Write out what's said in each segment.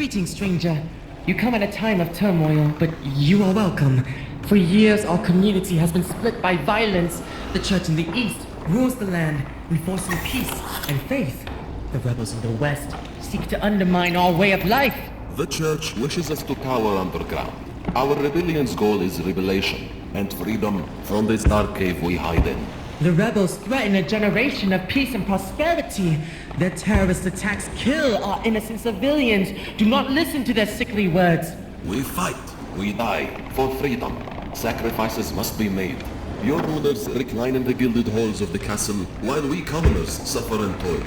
Greetings, stranger. You come at a time of turmoil, but you are welcome. For years, our community has been split by violence. The church in the east rules the land, enforcing peace and faith. The rebels in the west seek to undermine our way of life. The church wishes us to cower underground. Our rebellion's goal is revelation and freedom from this dark cave we hide in. The rebels threaten a generation of peace and prosperity. Their terrorist attacks kill our innocent civilians. Do not listen to their sickly words. We fight, we die, for freedom. Sacrifices must be made. Your rulers recline in the gilded halls of the castle, while we commoners suffer and toil.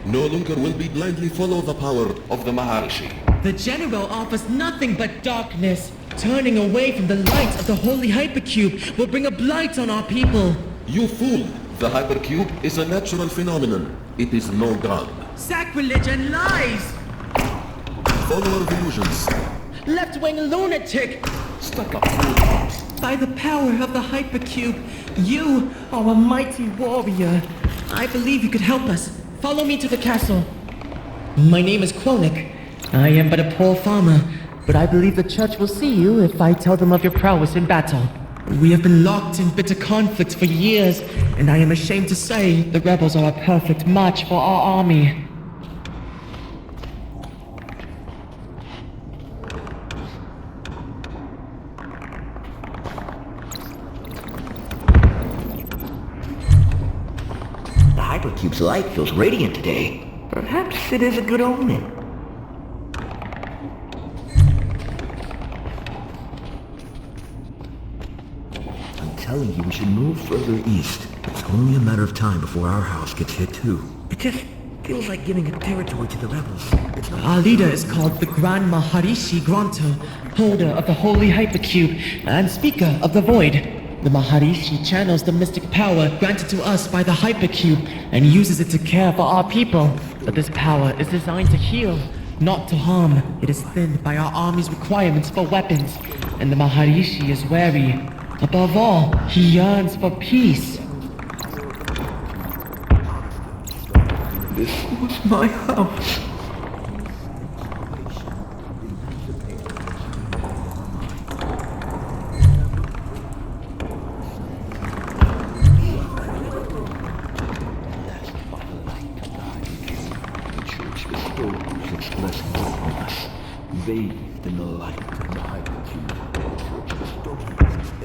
No longer will we blindly follow the power of the Maharishi. The general offers nothing but darkness. Turning away from the light of the holy hypercube will bring a blight on our people. You fool! The hypercube is a natural phenomenon. It is no god. Sacrilege and lies! Follow our delusions. Left-wing lunatic! Stuck up fool. By the power of the hypercube, you are a mighty warrior. I believe you could help us. Follow me to the castle. My name is Kronik. I am but a poor farmer, but I believe the church will see you if I tell them of your prowess in battle. We have been locked in bitter conflict for years, and I am ashamed to say the rebels are a perfect match for our army. The hypercube's light feels radiant today. Perhaps it is a good omen. Telling you we should move further east. It's only a matter of time before our house gets hit too. It just feels like giving a territory to the rebels. Our leader is called the Grand Maharishi Granto, holder of the Holy Hypercube and Speaker of the Void. The Maharishi channels the mystic power granted to us by the Hypercube and uses it to care for our people. But this power is designed to heal, not to harm. It is thinned by our army's requirements for weapons, and the Maharishi is wary. Above all, he yearns for peace. This was my house. Bathed in the light of the hypercube.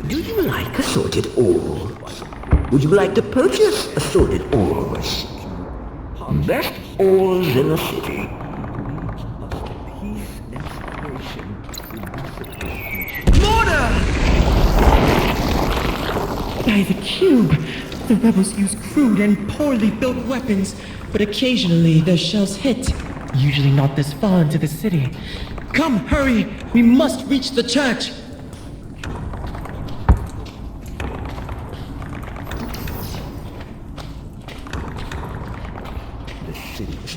Do you like assorted ores? Would you like to purchase assorted ores? Best ores in the city. Mortar! By the cube, the rebels use crude and poorly built weapons, but occasionally their shells hit. Usually not this far into the city. Come, hurry! We must reach the church!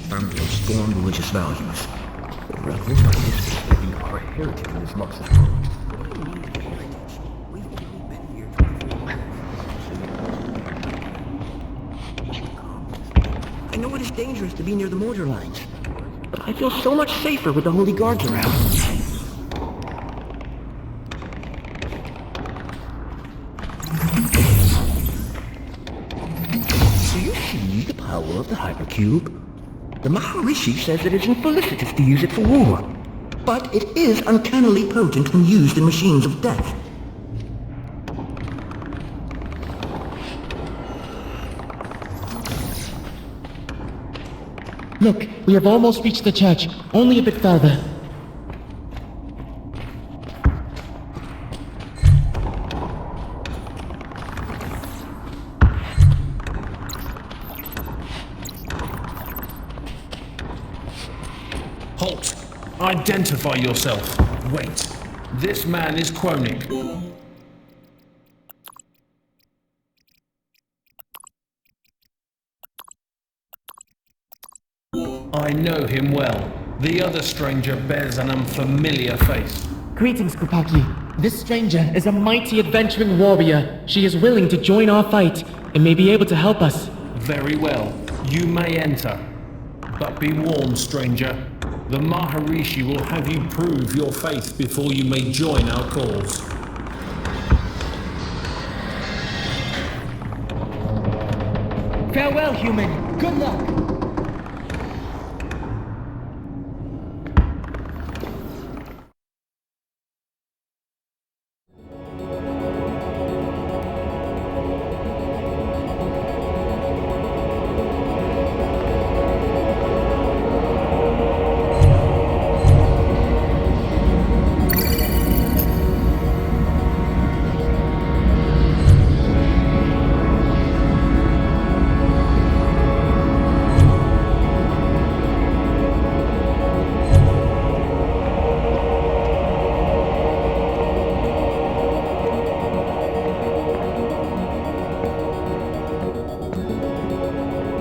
Firmly of strong religious values. The rebels are disrespecting our heritage in this month's world. I know it is dangerous to be near the mortar lines, but I feel so much safer with the holy guards around. Do you see the power of the hypercube? The Maharishi says it is infelicitous to use it for war, but it is uncannily potent when used in machines of death. Look, we have almost reached the church. Only a bit further. Halt! Identify yourself. Wait. This man is Kronik. I know him well. The other stranger bears an unfamiliar face. Greetings, Kupaki. This stranger is a mighty adventuring warrior. She is willing to join our fight and may be able to help us. Very well. You may enter. But be warned, stranger. The Maharishi will have you prove your faith before you may join our cause. Farewell, human. Good luck.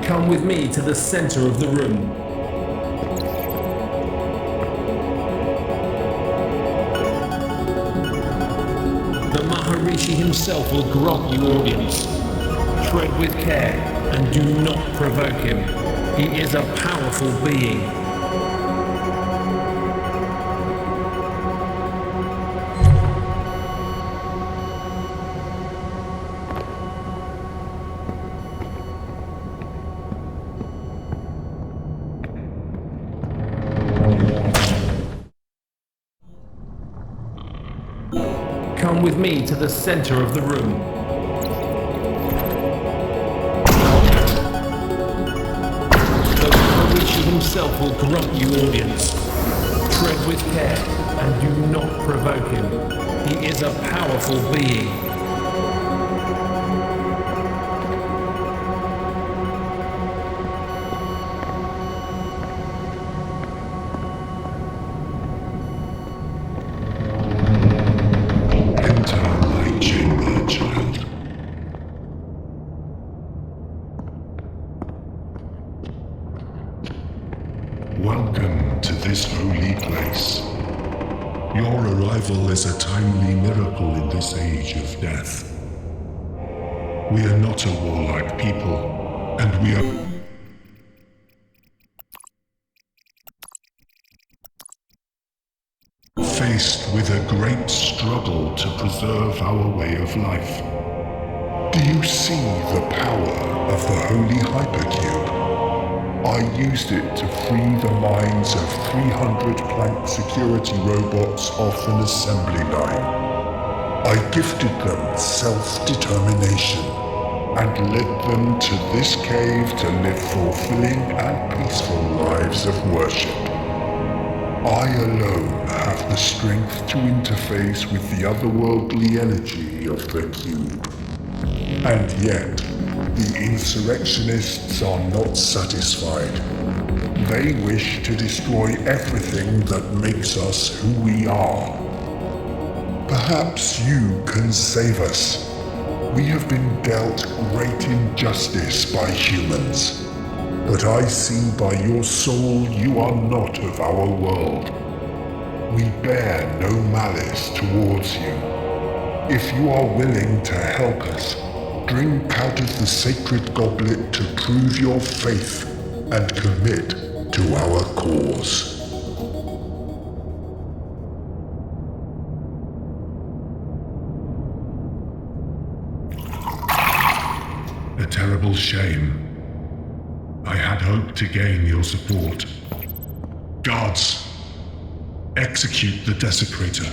Come with me to the center of the room. The Maharishi himself will grant you audience. Tread with care and do not provoke him. He is a powerful being. Come with me to the center of the room. The Maharishi himself will grant you audience. Tread with care and do not provoke him. He is a powerful being. Welcome to this holy place. Your arrival is a timely miracle in this age of death. We are not a warlike people, and we are faced with a great struggle to preserve our way of life. Do you see the power of the Holy Hypercube? I used it to free the minds of 300 plank security robots off an assembly line. I gifted them self-determination and led them to this cave to live fulfilling and peaceful lives of worship. I alone have the strength to interface with the otherworldly energy of the cube. And yet, the insurrectionists are not satisfied. They wish to destroy everything that makes us who we are. Perhaps you can save us. We have been dealt great injustice by humans. But I see by your soul you are not of our world. We bear no malice towards you. If you are willing to help us, drink out of the sacred goblet to prove your faith and commit to our cause. A terrible shame. I had hoped to gain your support. Guards, execute the desecrator.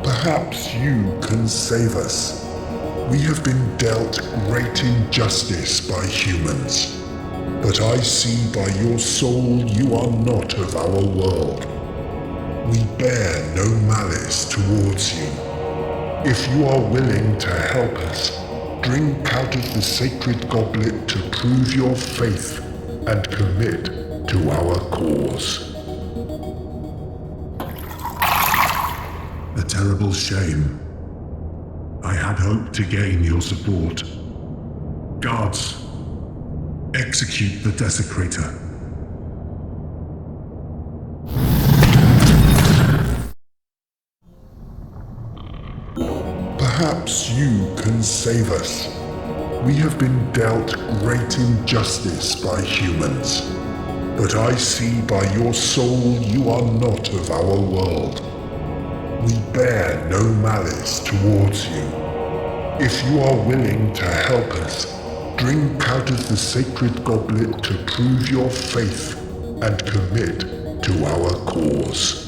Perhaps you can save us. We have been dealt great injustice by humans. But I see by your soul you are not of our world. We bear no malice towards you. If you are willing to help us, drink out of the sacred goblet to prove your faith and commit to our cause. A terrible shame. I had hoped to gain your support. Guards, execute the desecrator. Perhaps you can save us. We have been dealt great injustice by humans. But I see by your soul you are not of our world. We bear no malice towards you. If you are willing to help us, drink out of the sacred goblet to prove your faith and commit to our cause.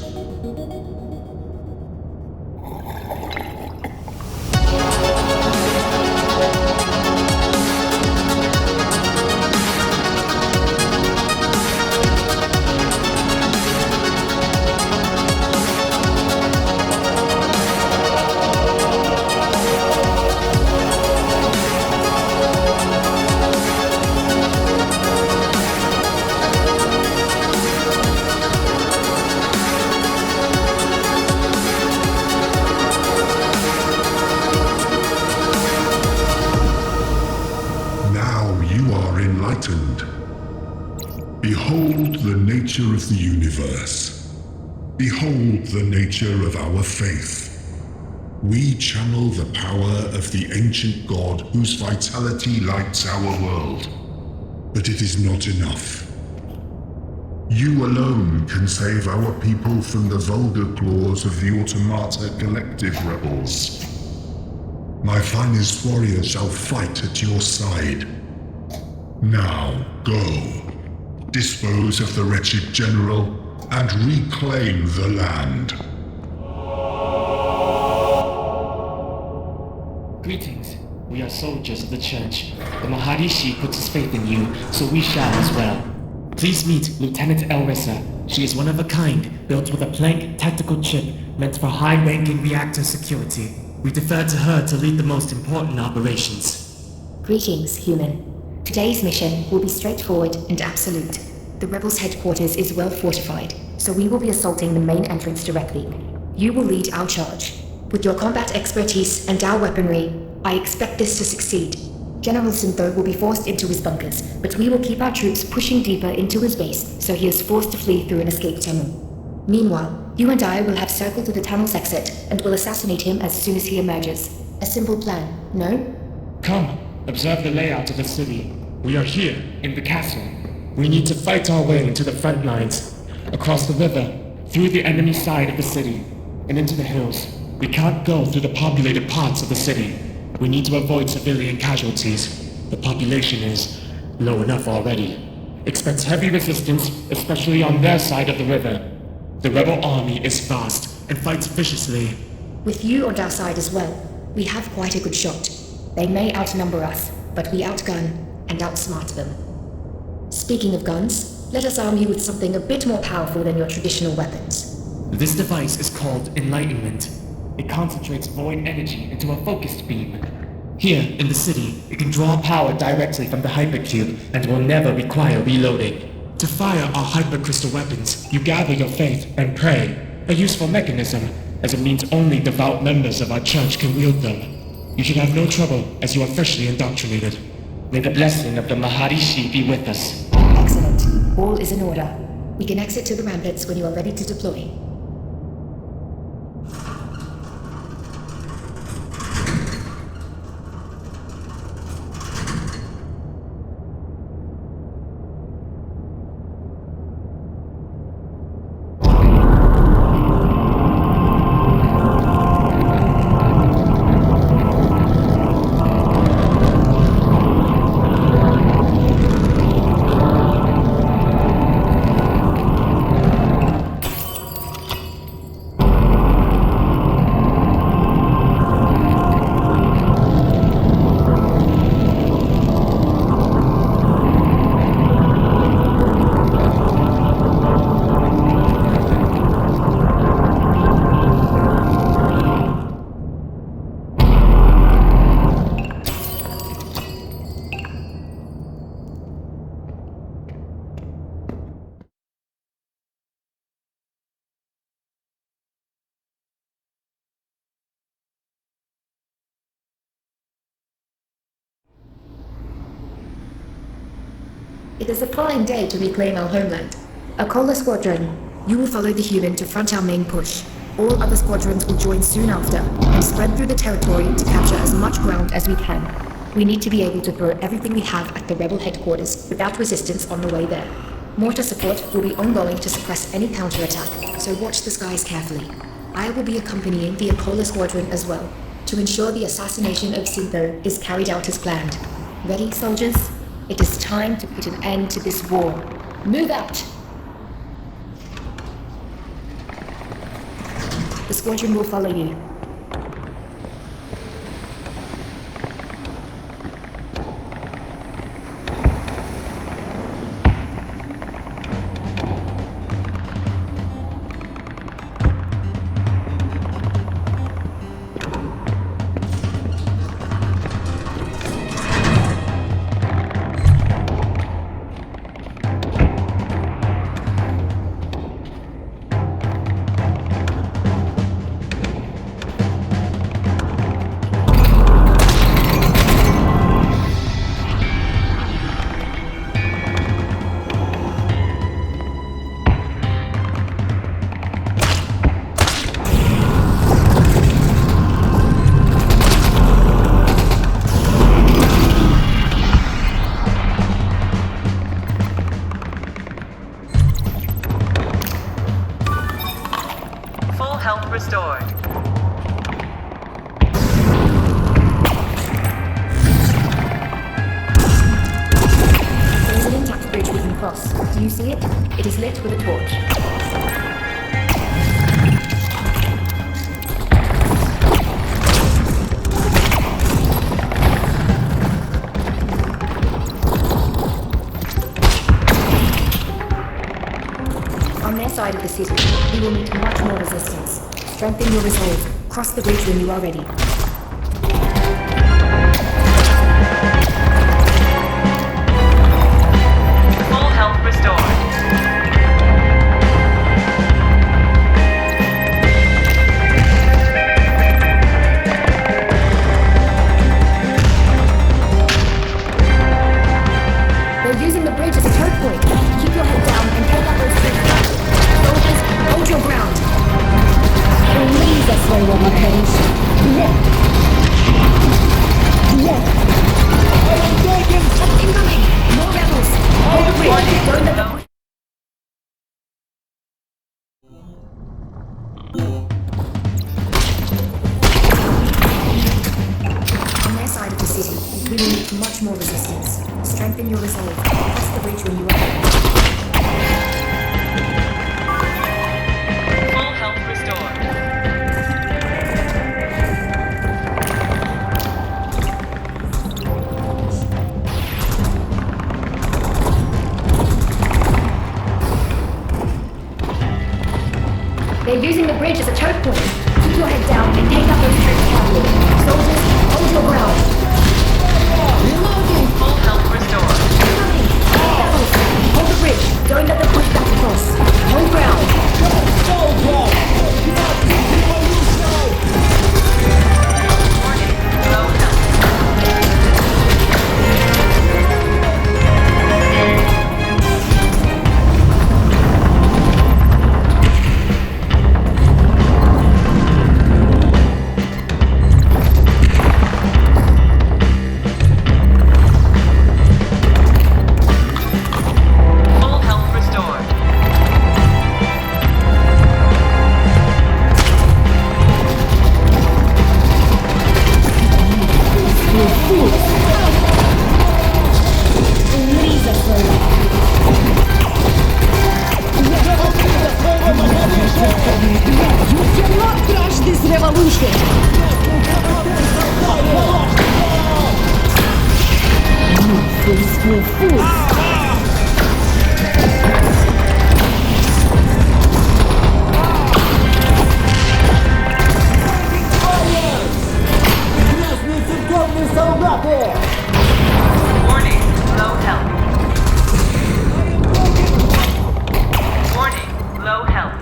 Behold the nature of the universe. Behold the nature of our faith. We channel the power of the ancient god whose vitality lights our world. But it is not enough. You alone can save our people from the vulgar claws of the Automata Collective rebels. My finest warriors shall fight at your side. Now, go. Dispose of the wretched general, and reclaim the land. Greetings. We are soldiers of the Church. The Maharishi puts his faith in you, so we shall as well. Please meet Lieutenant Elrissa. She is one of a kind, built with a Planck tactical chip meant for high-ranking reactor security. We defer to her to lead the most important operations. Greetings, human. Today's mission will be straightforward and absolute. The Rebels' headquarters is well fortified, so we will be assaulting the main entrance directly. You will lead our charge. With your combat expertise and our weaponry, I expect this to succeed. General Syntho will be forced into his bunkers, but we will keep our troops pushing deeper into his base, so he is forced to flee through an escape tunnel. Meanwhile, you and I will have circle to the tunnel's exit, and will assassinate him as soon as he emerges. A simple plan, no? Come, observe the layout of the city. We are here, in the castle. We need to fight our way into the front lines, across the river, through the enemy side of the city, and into the hills. We can't go through the populated parts of the city. We need to avoid civilian casualties. The population is low enough already. Expect heavy resistance, especially on their side of the river. The rebel army is vast and fights viciously. With you on our side as well, we have quite a good shot. They may outnumber us, but we outgun and outsmart them. Speaking of guns, let us arm you with something a bit more powerful than your traditional weapons. This device is called Enlightenment. It concentrates void energy into a focused beam. Here, in the city, it can draw power directly from the hypercube and will never require reloading. To fire our hypercrystal weapons, you gather your faith and pray. A useful mechanism, as it means only devout members of our church can wield them. You should have no trouble, as you are freshly indoctrinated. May the blessing of the Maharishi be with us. Excellent. All is in order. We can exit to the ramparts when you are ready to deploy. It is a fine day to reclaim our homeland. Akola Squadron, you will follow the human to front our main push. All other squadrons will join soon after and spread through the territory to capture as much ground as we can. We need to be able to throw everything we have at the rebel headquarters without resistance on the way there. Mortar support will be ongoing to suppress any counterattack, so watch the skies carefully. I will be accompanying the Akola squadron as well, to ensure the assassination of Sintho is carried out as planned. Ready, soldiers? It is time to put an end to this war. Move out! The squadron will follow you. Health restored. There is an intact bridge we can cross. Do you see it? It is lit with a torch. On their side of the city, we will meet much more resistance. Strengthen your resolve. Cross the bridge when you are ready. Full health restored. They're using the bridge as a choke point. Keep your head down and take out those troops. Soldiers, hold your ground. Please, that's why we're not heading. Left. I am taken. Incoming. More rebels. Hold the bridge. Don't let the... On their side of the city, we will meet much more resistance. Strengthen your resolve. Cross the bridge when you are ready. Full health restored. They're using the bridge as a choke point. Keep your head down and take out those troops carefully. Soldiers, hold your ground. Reloading! Full health restored. Incoming! Rebels, hold the bridge. Don't let them push back across. Hold ground. Warning. Low health. Full health restored. You cannot crush this revolution! You fools! Warning. Low health. Warning. Low health.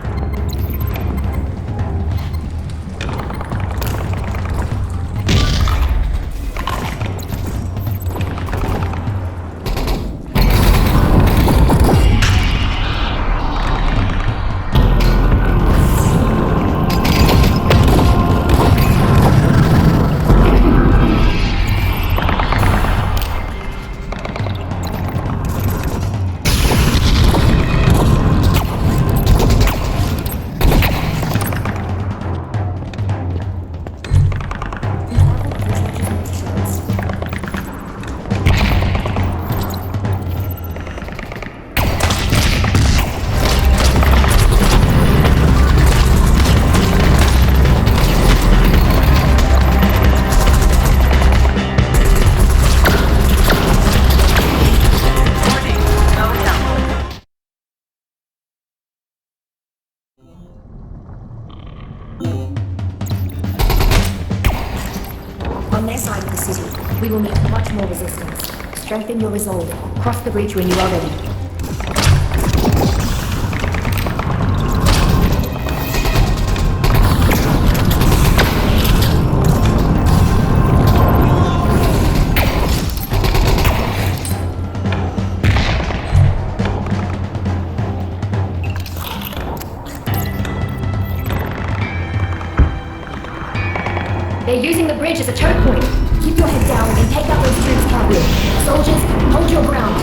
city. We will meet much more resistance. Strengthen your resolve. Cross the bridge when you are ready. They're using the bridge as a choke point. Keep your head down and take out those troops cartwheel. Soldiers, hold your ground.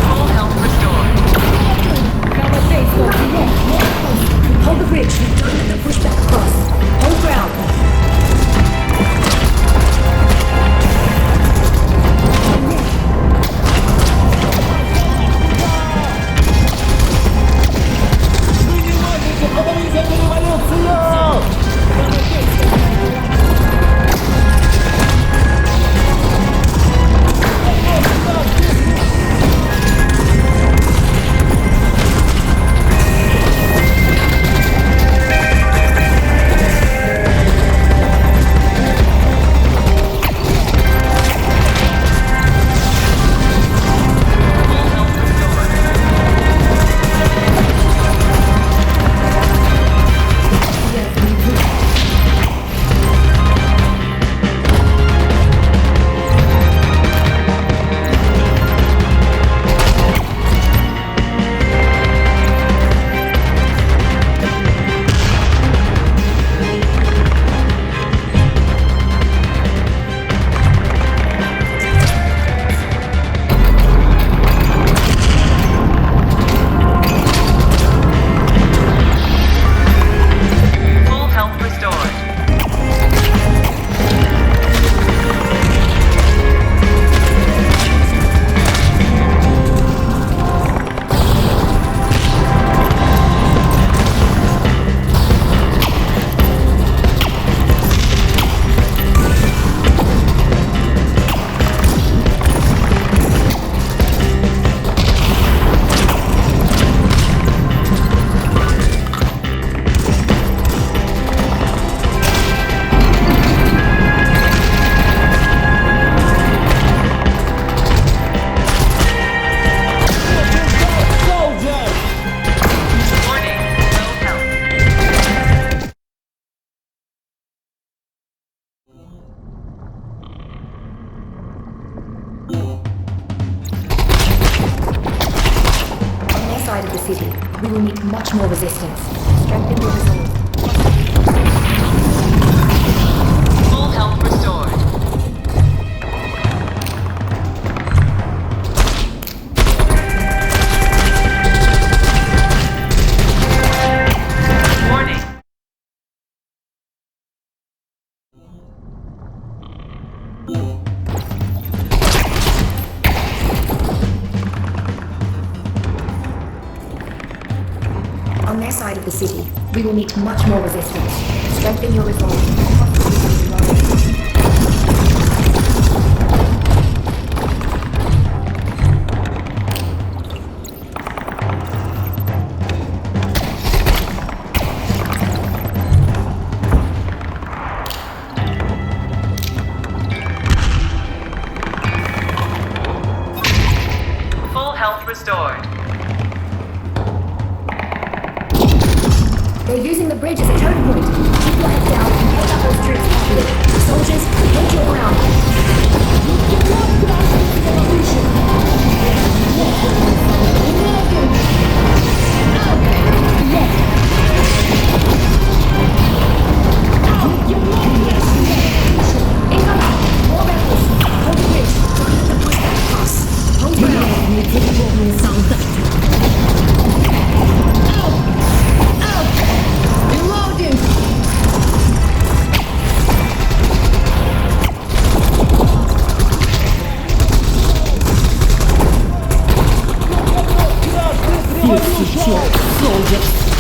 Full health restored. Hold the bridge. Don't let them push back across. Hold ground. Full health restored. Full health restored. Warning, low health. On their side of the city, we will meet much more resistance. Strengthen your resolve. Full health restored. Warning. On their side of the city, we will meet much more resistance. Strengthen your resolve. Full health restored. They're using the bridge as a choke point. Keep your head down and take out those troops cartwheel. Soldiers, hold your ground. Incoming! More rebels! Hold the bridge. Don't let them push back across. Hold ground. Warning, low health. Full health restored.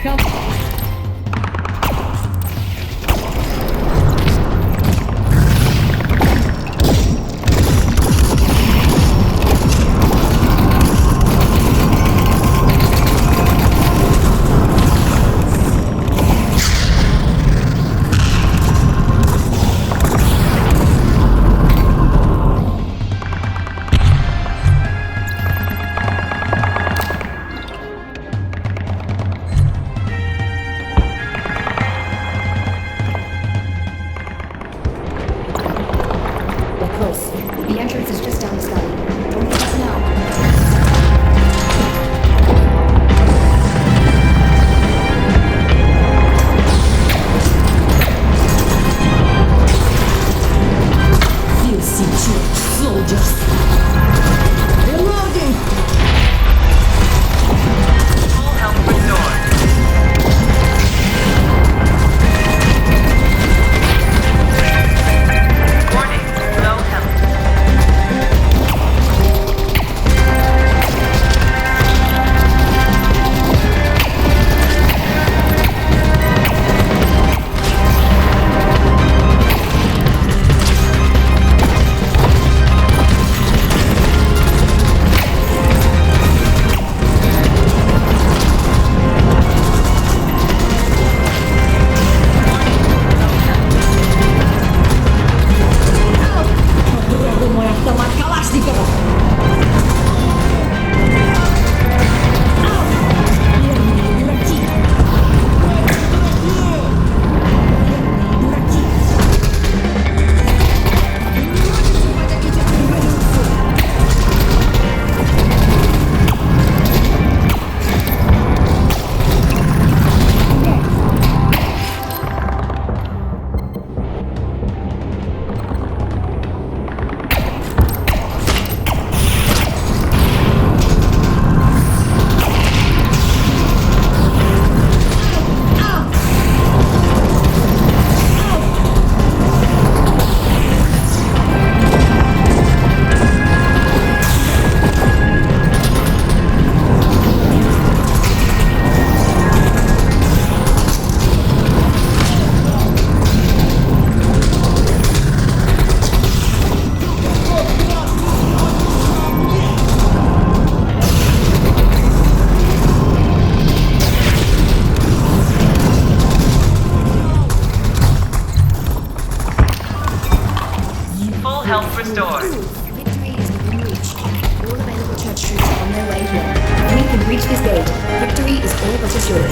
We're close. The entrance is just down this valley. Don't leave us now. Full health restored. Warning, low health. Full health restored. Victory is within reach. All available church troops are on their way here. If we can reach this gate, victory is all but assured.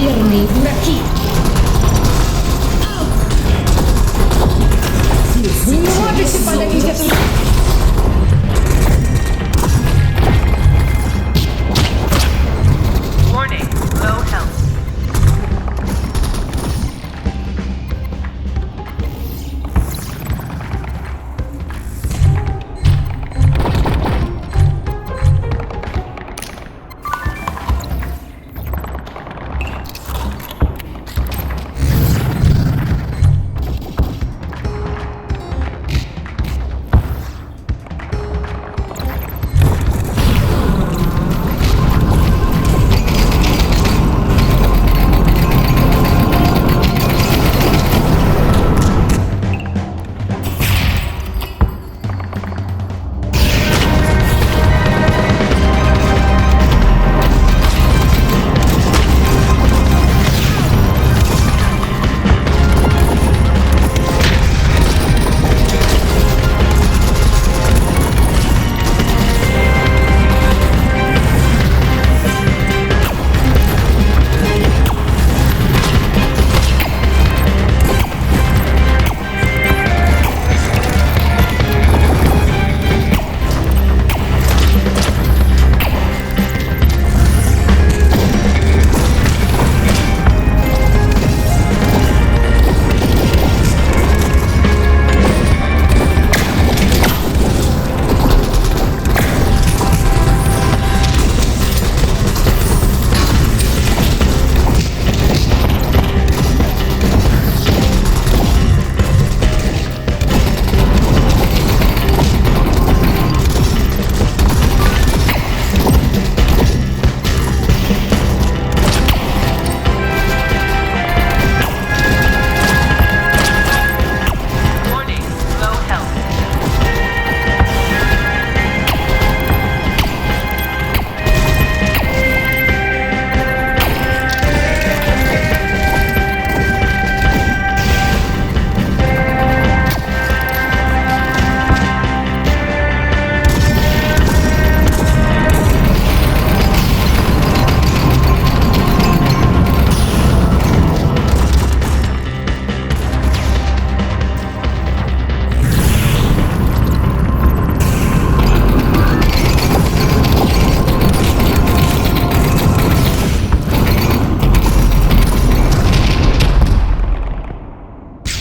Верный дураки! Вы не можете подавить эту... Warning, low health.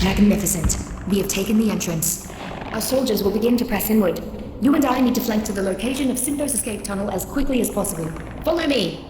Magnificent. We have taken the entrance. Our soldiers will begin to press inward. You and I need to flank to the location of Sindo's escape tunnel as quickly as possible. Follow me!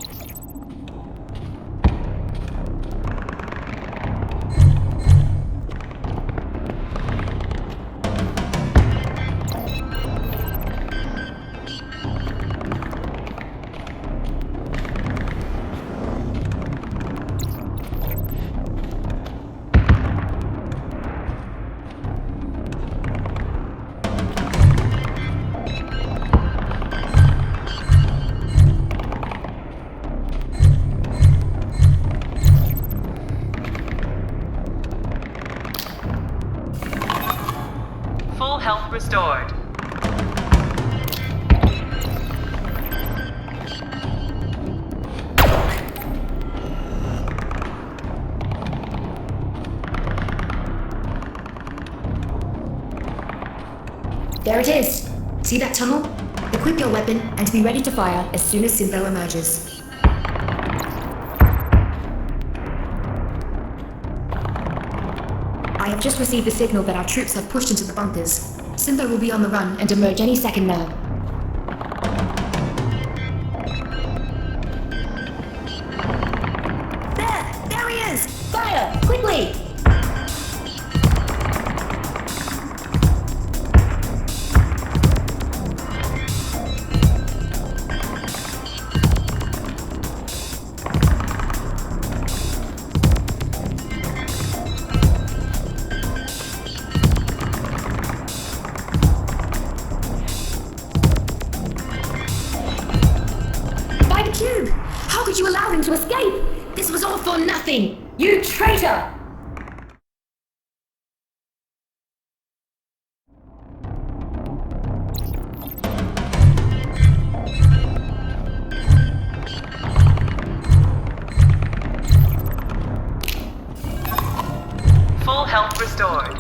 Full health restored. There it is! See that tunnel? Equip your weapon and be ready to fire as soon as Sindo emerges. I have just received the signal that our troops have pushed into the bunkers. Sindo will be on the run and emerge any second now. There! There he is! Fire! Quickly! Cube! How could you allow him to escape? This was all for nothing! You traitor! health restored.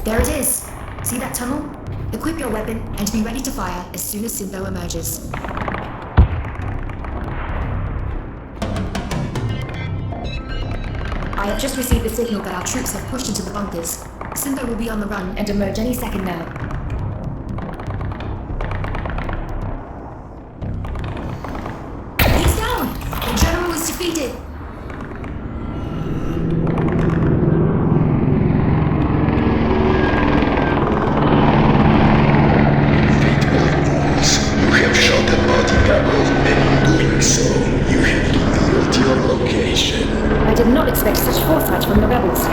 There it is. See that tunnel? Equip your weapon and be ready to fire as soon as Syntho emerges. I have just received the signal that our troops have pushed into the bunkers. Syntho will be on the run and emerge any second now. He's down! The general is defeated! You have shot a body double, and in doing so, you have revealed your location. I did not expect such foresight from the rebels.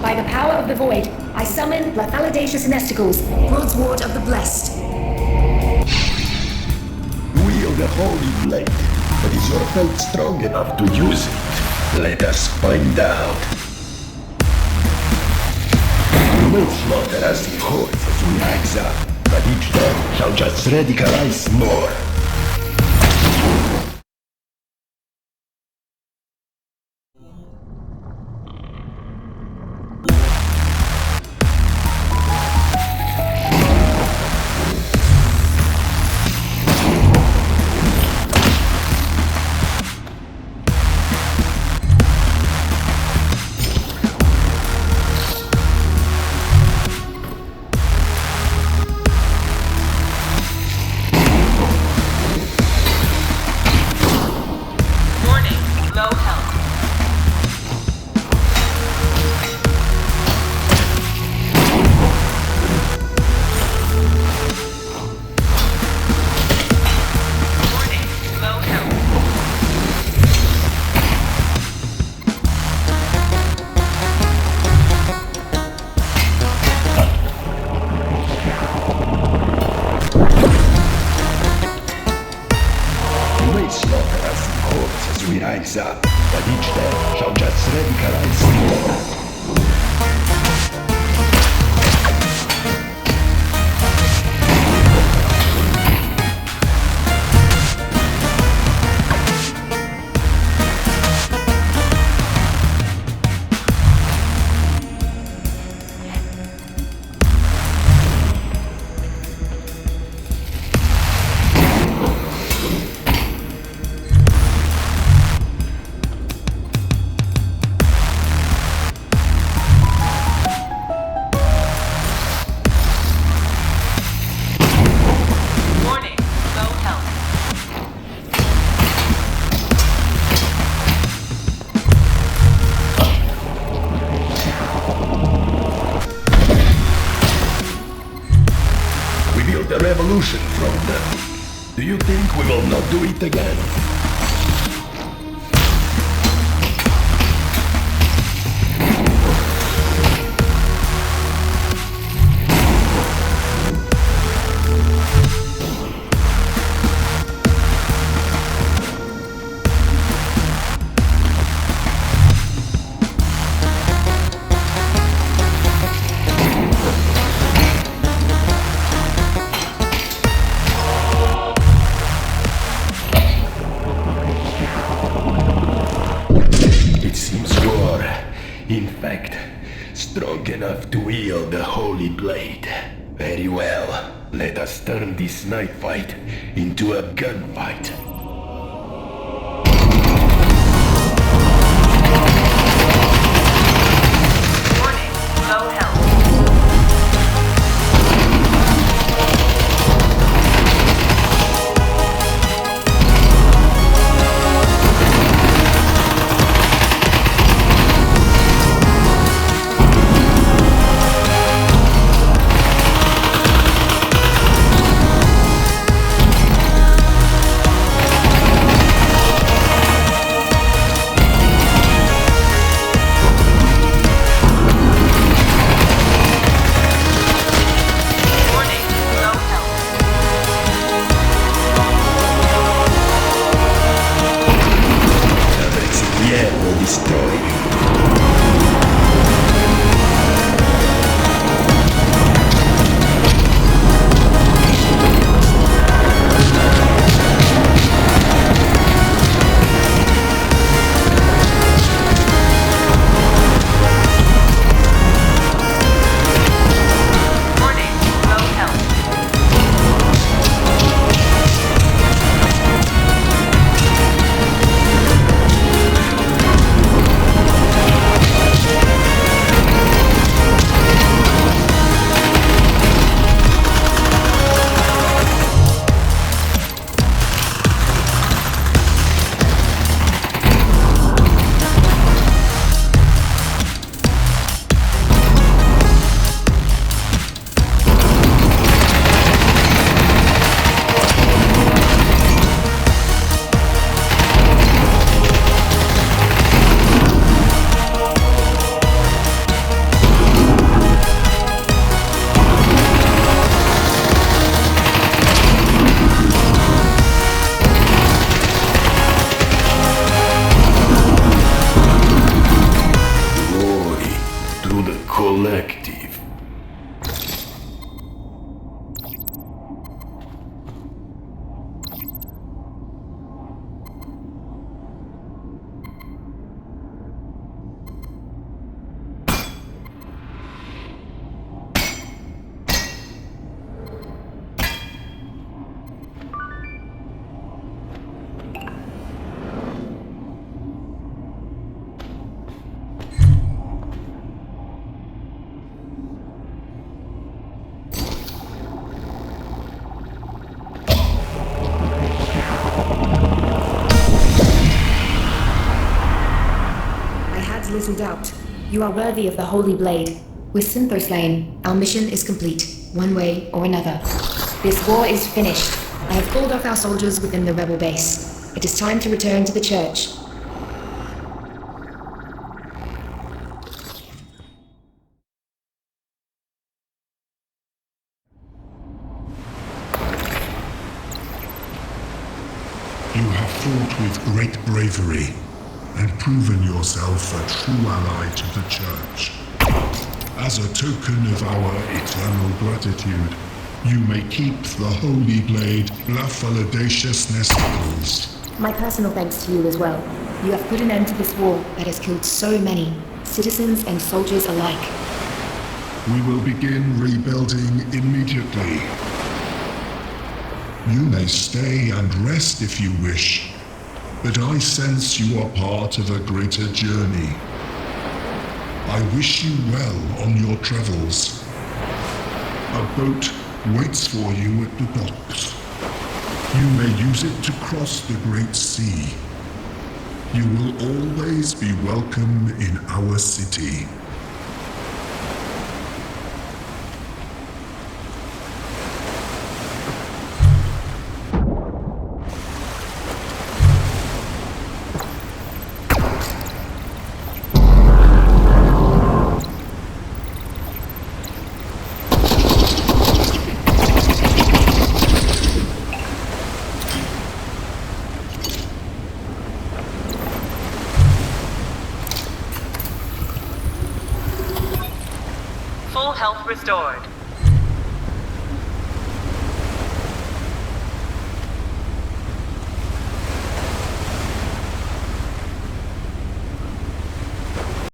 By the power of the void, I summon Lethaladacious Nesticles, World's Ward of the Blessed. Wield the holy blade, but is your faith strong enough to use it? Let us find out. You will slaughter us in hordes as we rise up, but each time shall just radicalize more. Rise up, but each day shall just radicalize more. The revolution from them. Do you think we will not do it again? In fact, strong enough to wield the holy blade. Very well. Let us turn this night fight into a gunfight. Warning, low health. Warning, low health. La Vertigo will destroy you. Warning, low health. Glory to the collective. I had little doubt. You are worthy of the Holy Blade. With Synthos slain, our mission is complete, one way or another. This war is finished. I have called off our soldiers within the rebel base. It is time to return to the church. You have fought with great bravery and proven yourself a true ally to the Church. As a token of our eternal gratitude, you may keep the Holy Blade Blafaladacious Closed. My personal thanks to you as well. You have put an end to this war that has killed so many, citizens and soldiers alike. We will begin rebuilding immediately. You may stay and rest if you wish, but I sense you are part of a greater journey. I wish you well on your travels. A boat waits for you at the docks. You may use it to cross the Great Sea. You will always be welcome in our city. Full health restored.